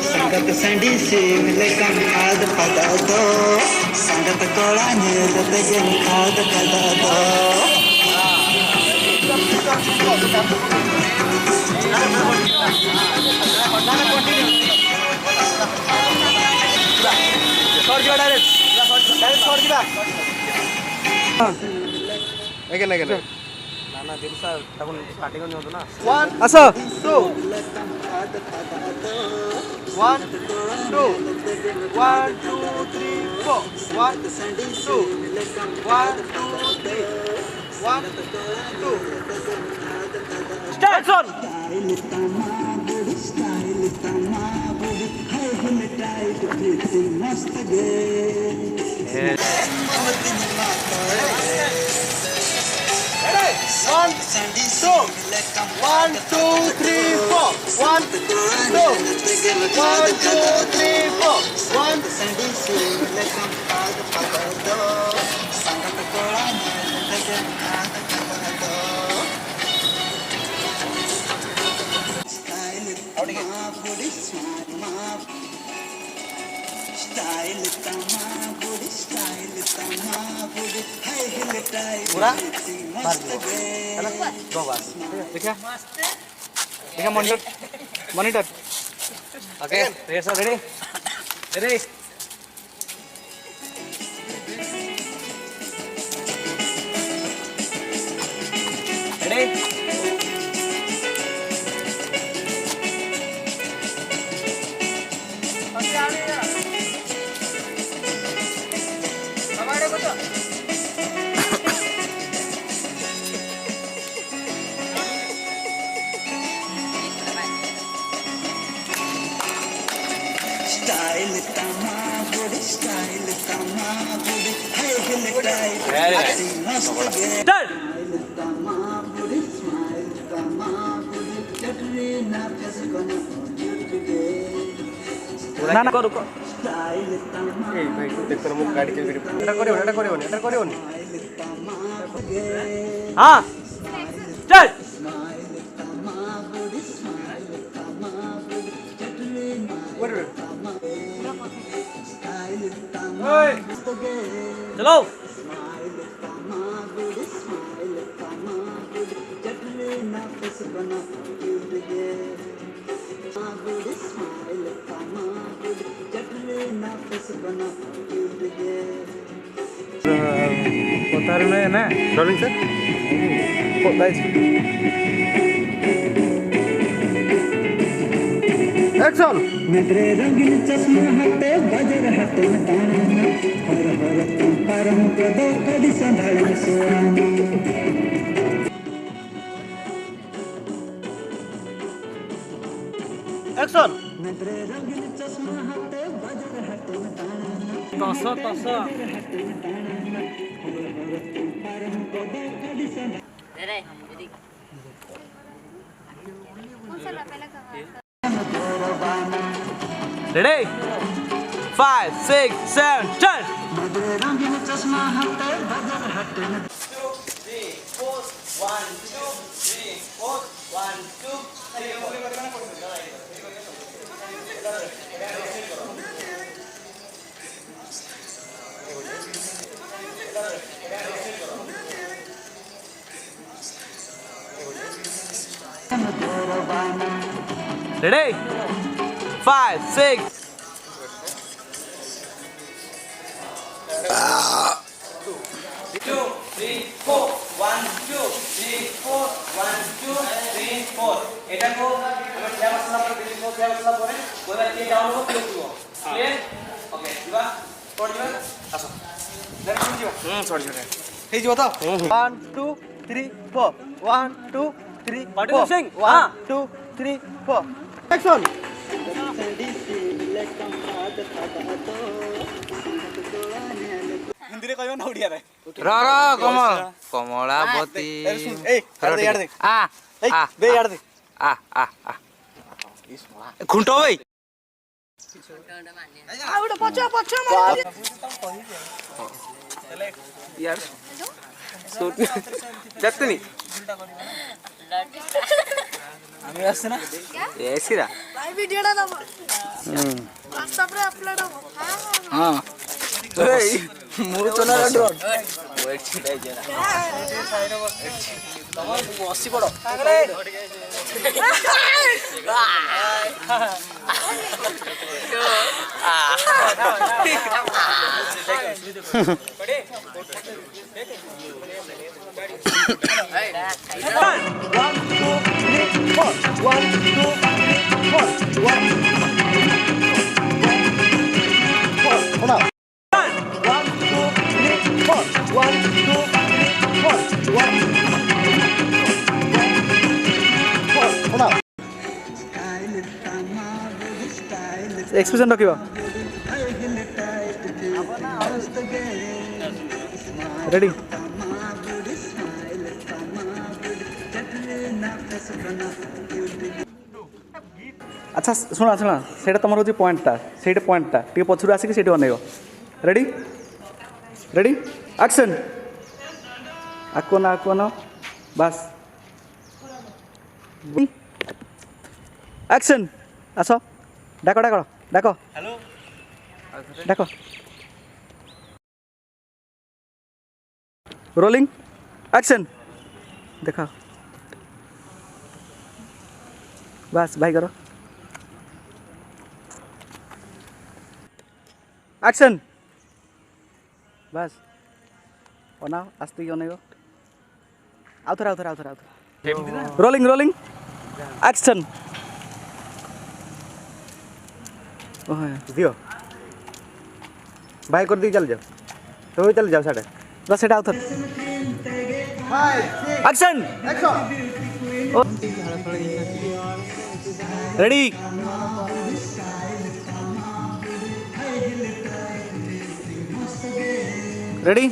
संगत संडी से मिले कम खाद पदा दो संगत गोला नील तेजन खाद पदा दो Asa. 2 1 2 1 2 3 4 1 2 1 2 3 1 2 Start on. One, two, 1 2 3 4 1 2 1 2 3 4 1 पूरा दो बार देखिए देखिए monitor okay ready ready ready ना ना रुको ए भाई तू देख तेरा मुंह गाड़ी के एटा करियो हां चल चलो उतार में है ना रोलिंग सर एक्शन नजरे रंगीन चश्मा हटे बजर हटे ताना हर हर तुम परम कदो कदी संभाल सोना एक्शन नजरे रंगीन चश्मा हटे बजर हटे ताना तसा रे दीदी कौन सा पहले का रेडी 5 6 7 चल नजरे रंगीन चश्मा हटे बजर हटे 2 3 4 1 2 3 4 1 2 Ready? 5 6 2 3 4 1 2 3 4 1 2 3 4 এটা কো আমরা খেলা মশলা করে দিই খেলা মশলা করে ওটা কে ডাউন হবে ক্লিক দিব ক্লিয়ার ওকে দিবা পড় দিবা আসো দেখো দিবা সরি সরি এই দিবা তো 1 2 3 4 1 2 3 4 1 2 3 4 एक्शन हिंदी रे कहयो ना ओडिया रे रा रा कमलावती ए यार दे आ आ दे यार दे आ आ आ खुंटो भाई आउड पछो पछो यार जतनी আমি আসছে না এসিরা ভাই ভিডিওটা দাও WhatsApp রে আপলোড হবে হ্যাঁ এই মুড় তো না ডর ওয়েট ছিটাই জেরা তোমার বসি পড়ো আরে এক্সপ্রেশন রাখিবা রেডি আচ্ছা শোনা শোনা সেটা তোমার হচ্ছে পয়েন্টটা সেইটা পয়েন্টটা টিকে পছরু আসিকি সেটি অনেক রেডি রেডি অ্যাকশন আকো না বাস অ্যাকশন আস ডাকো ডাকো ডাকো হ্যালো ডাকো रोलिंग एक्शन देखा बस भाई करो एक्शन बस ओना आस्ते अनेक आउथर रोलिंग एक्शन दियो भाई कर दी चल जाओ तो चल जाओ साढ़े बस सेटा आउथर action ready ready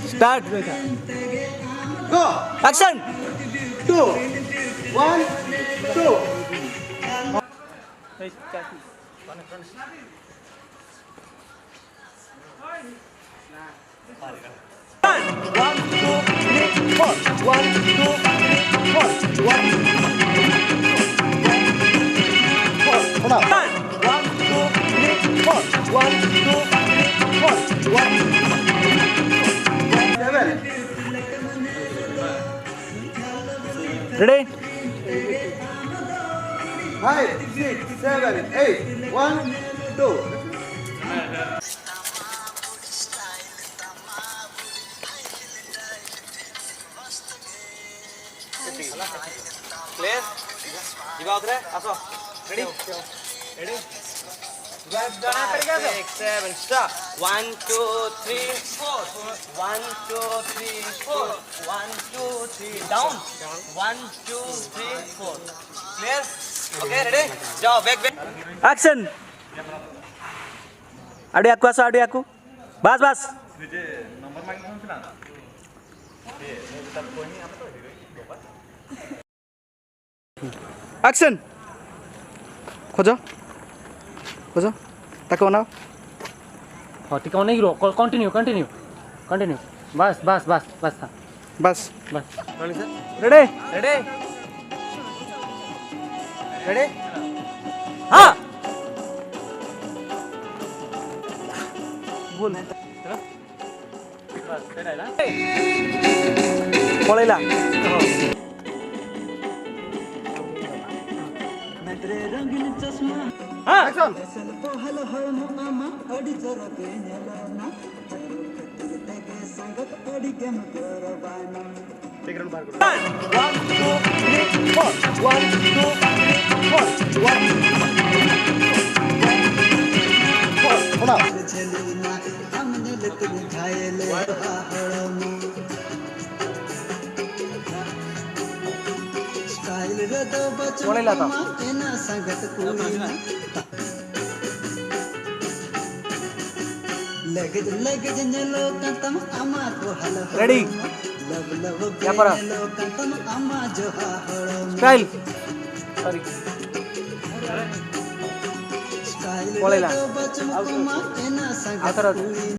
start go action 2 1 2 Ready? 5, 6, 7, 8, 1, 2. Clear? Jiba utre, aso. Ready? Ready? 6, 7, stop. 1, 2, 3, 4. 1, 2, 3, 4. 1, 2, 3, down. 1, 2, 3, 4. Clear? Okay, ready? Jao, back. Action आडे आकु आसो आडे आकु बस एक्शन खोजो ताको बनाओ हाँ ठीक है नहीं रो कंटिन्यू बस रेडी हाँ बोल पळैला रंगीन चष्मा हाँ एक्शन पहल हर मुआमा अडी जरके नेलाना तेगे संगत अडी गेम करबाना ठीक रन बाहर करो 1 2 3 4 1 2 3 4 1 होना झेलना हमने लत घायल हळम स्टाइल रद बचन पळैला त एना संगत कोना लगज नेलो कंतम आमा को हल रेडी लव क्या परा नेलो कंतम आमा जो हळम स्टाइल सॉरी स्टाइल ପଳେଇଲା बचपन ଆଉ ଥରେ ଅଛି।